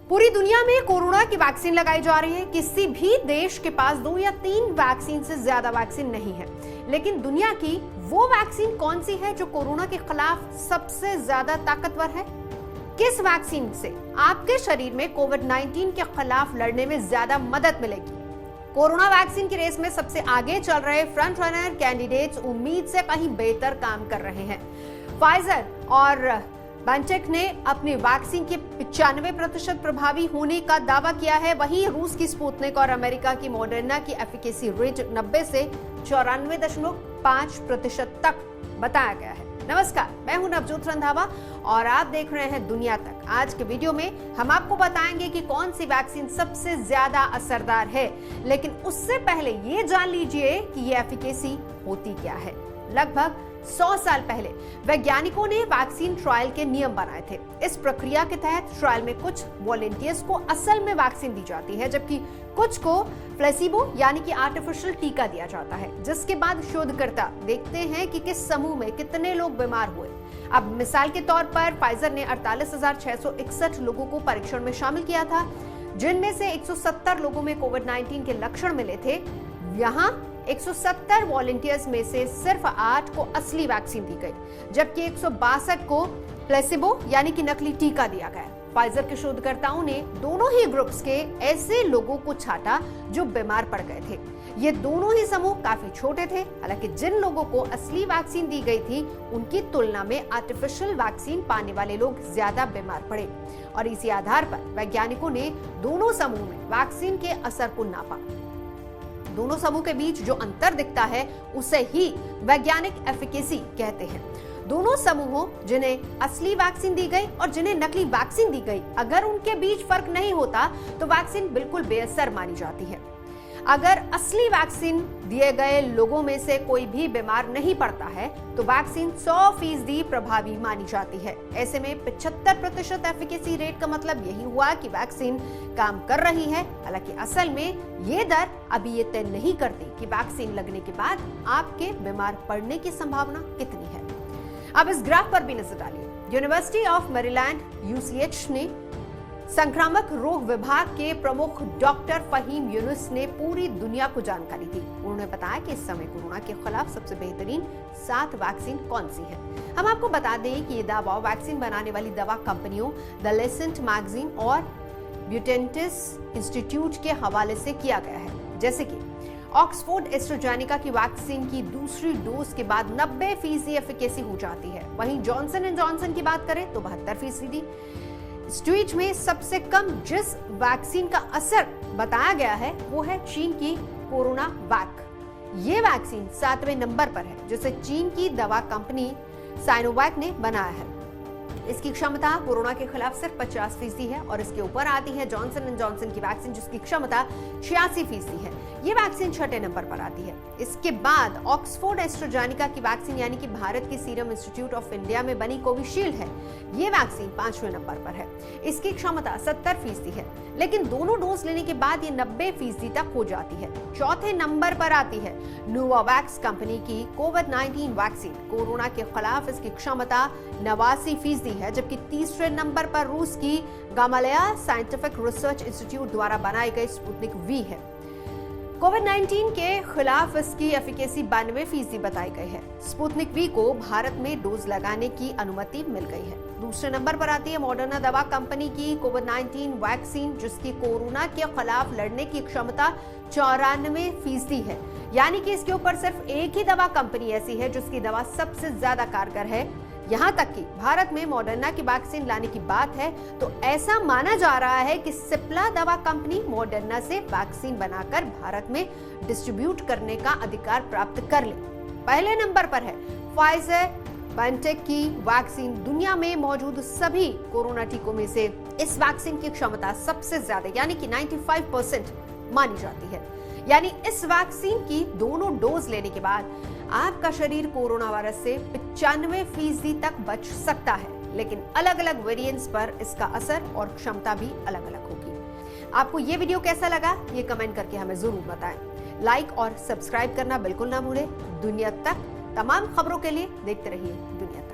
पूरी दुनिया में कोरोना की वैक्सीन लगाई जा रही है। किसी भी देश के पास 2 या 3 वैक्सीन से ज्यादा वैक्सीन नहीं है, लेकिन दुनिया की वो वैक्सीन कौन सी है जो कोरोना के खिलाफ सबसे ज्यादा ताकतवर है? किस वैक्सीन से आपके शरीर में कोविड-19 के खिलाफ लड़ने में ज्यादा मदद मिलेगी? कोरोना वैक्सीन की रेस में सबसे आगे चल रहे फ्रंट रनर कैंडिडेट्स उम्मीद से कहीं बेहतर काम कर रहे हैं। फाइजर और बायोटेक ने अपनी वैक्सीन के 95% प्रभावी होने का दावा किया है। वहीं रूस की स्पुतनिक और अमेरिका की मॉडर्ना की एफिकेसी रेट 90 से 94.5% तक बताया गया है। नमस्कार, मैं हूं नवजोत रंधावा और आप देख रहे हैं दुनिया तक। आज के वीडियो में हम आपको बताएंगे कि कौन सी वैक्सीन सबसे ज्यादा असरदार है, लेकिन उससे पहले ये जान लीजिए कि ये एफिकेसी होती क्या है। लगभग 100 साल पहले वैज्ञानिकों ने वैक्सीन ट्रायल के नियम बनाए थे। इस प्रक्रिया के तहत ट्रायल में कुछ वॉलंटियर्स को असल में वैक्सीन दी जाती है, जबकि कुछ को प्लेसिबो यानी कि आर्टिफिशियल टीका दिया जाता है, जिसके बाद शोधकर्ता देखते हैं कि किस समूह में कितने लोग बीमार हुए। अब मिसाल के तौर पर फाइजर ने 48,661 लोगों को परीक्षण में शामिल किया था, जिनमें से 170 लोगों में कोविड-19 के लक्षण मिले थे। यहाँ 170 वॉलंटियर्स में से सिर्फ 8 को असली वैक्सीन दी गई, जबकि 162 को प्लेसिबो यानी कि नकली टीका दिया गया। फाइजर के शोधकर्ताओं ने दोनों ही ग्रुप्स के ऐसे लोगों को छांटा जो बीमार पड़ गए थे। ये दोनों ही समूह काफी छोटे थे। हालांकि जिन लोगों को असली वैक्सीन दी गई थी, उनकी तुलना में आर्टिफिशियल वैक्सीन पाने वाले लोग ज्यादा बीमार पड़े और इसी आधार पर वैज्ञानिकों ने दोनों समूह में वैक्सीन के असर को नापा। दोनों समूह के बीच जो अंतर दिखता है उसे ही वैज्ञानिक एफिकेसी कहते हैं। दोनों समूहों, जिन्हें असली वैक्सीन दी गई और जिन्हें नकली वैक्सीन दी गई, अगर उनके बीच फर्क नहीं होता तो वैक्सीन बिल्कुल बेअसर मानी जाती है। अगर असली वैक्सीन दिए गए लोगों में से कोई भी बीमार नहीं पड़ता है तो वैक्सीन 100% प्रभावी मानी जाती है। ऐसे में 75% एफिकेसी रेट का मतलब यही हुआ कि वैक्सीन काम कर रही है। हालांकि असल में ये दर अभी ये तय नहीं करती कि वैक्सीन लगने के बाद आपके बीमार पड़ने की संभावना कितनी है। अब इस ग्राफ पर भी नजर डालिए। यूनिवर्सिटी ऑफ मैरीलैंड यूसीएच ने संक्रामक रोग विभाग के प्रमुख डॉक्टर फहीम यूनुस ने पूरी दुनिया को जानकारी दी। उन्होंने बताया कि इस समय कोरोना के खिलाफ सबसे बेहतरीन 7 वैक्सीन कौन सी है। हम आपको बता दें कि ये दावा वैक्सीन बनाने वाली दवा कंपनियों द लेसेंट मैगजीन और ब्यूटेंटिस इंस्टीट्यूट के हवाले से किया गया है। जैसे कि ऑक्सफोर्ड एस्ट्राजेनेका की वैक्सीन की दूसरी डोज के बाद 90% एफिकेसी हो जाती है। वहीं जॉनसन एंड जॉनसन की बात करें तो 72%। इस ट्वीट में सबसे कम जिस वैक्सीन का असर बताया गया है वो है चीन की कोरोना वैक। ये वैक्सीन 7वें नंबर पर है, जिसे चीन की दवा कंपनी साइनोवैक ने बनाया है। इसकी क्षमता कोरोना के खिलाफ सिर्फ 50% है और इसके ऊपर आती है जॉनसन एंड जॉनसन की वैक्सीन, जिसकी क्षमता 86% है। ये वैक्सीन 6ठे नंबर पर आती है। इसके बाद ऑक्सफोर्ड एस्ट्राजेनेका की वैक्सीन यानी कि भारत के सीरम इंस्टीट्यूट ऑफ इंडिया में बनी कोविशील्ड है। ये वैक्सीन 5वें नंबर पर है। इसकी क्षमता 70% है, लेकिन दोनों डोज लेने के बाद ये 90% तक हो जाती है। चौथे नंबर पर आती है नोवावैक्स कंपनी की कोविड-19 वैक्सीन। कोरोना के खिलाफ इसकी क्षमता 89% है, जबकि तीसरे नंबर पर रूस की गामालेया साइंटिफिक रिसर्च इंस्टीट्यूट द्वारा बनाई गई स्पुतनिक वी है। कोविड-19 के खिलाफ इसकी एफिकेसी 92% बताई गई है। स्पुतनिक वी को भारत में डोज लगाने की अनुमति मिल गई है। दूसरे नंबर पर आती है मॉडर्ना दवा कंपनी की कोविड-19 वैक्सीन, जिसकी कोरोना के खिलाफ लड़ने की क्षमता 94% है। यानी कि इसके ऊपर सिर्फ एक ही दवा कंपनी ऐसी है जिसकी दवा सबसे ज्यादा कारगर है। यहाँ तक कि भारत में मॉडर्ना की वैक्सीन लाने की बात है तो ऐसा माना जा रहा है कि सिप्ला दवा कंपनी मॉडर्ना से वैक्सीन बनाकर भारत में डिस्ट्रीब्यूट करने का अधिकार प्राप्त कर ले। पहले नंबर पर है फाइजर बायोटेक की वैक्सीन। दुनिया में मौजूद सभी कोरोना टीकों में से इस वैक्सीन की क्षमता सबसे ज्यादा यानी कि 95% मानी जाती है। यानी इस वैक्सीन की दोनों डोज लेने के बाद आपका शरीर कोरोना वायरस से 95% तक बच सकता है, लेकिन अलग अलग वेरिएंट्स पर इसका असर और क्षमता भी अलग अलग होगी। आपको ये वीडियो कैसा लगा ये कमेंट करके हमें जरूर बताएं। लाइक और सब्सक्राइब करना बिल्कुल ना भूलें। दुनिया तक तमाम खबरों के लिए देखते रहिए दुनिया तक।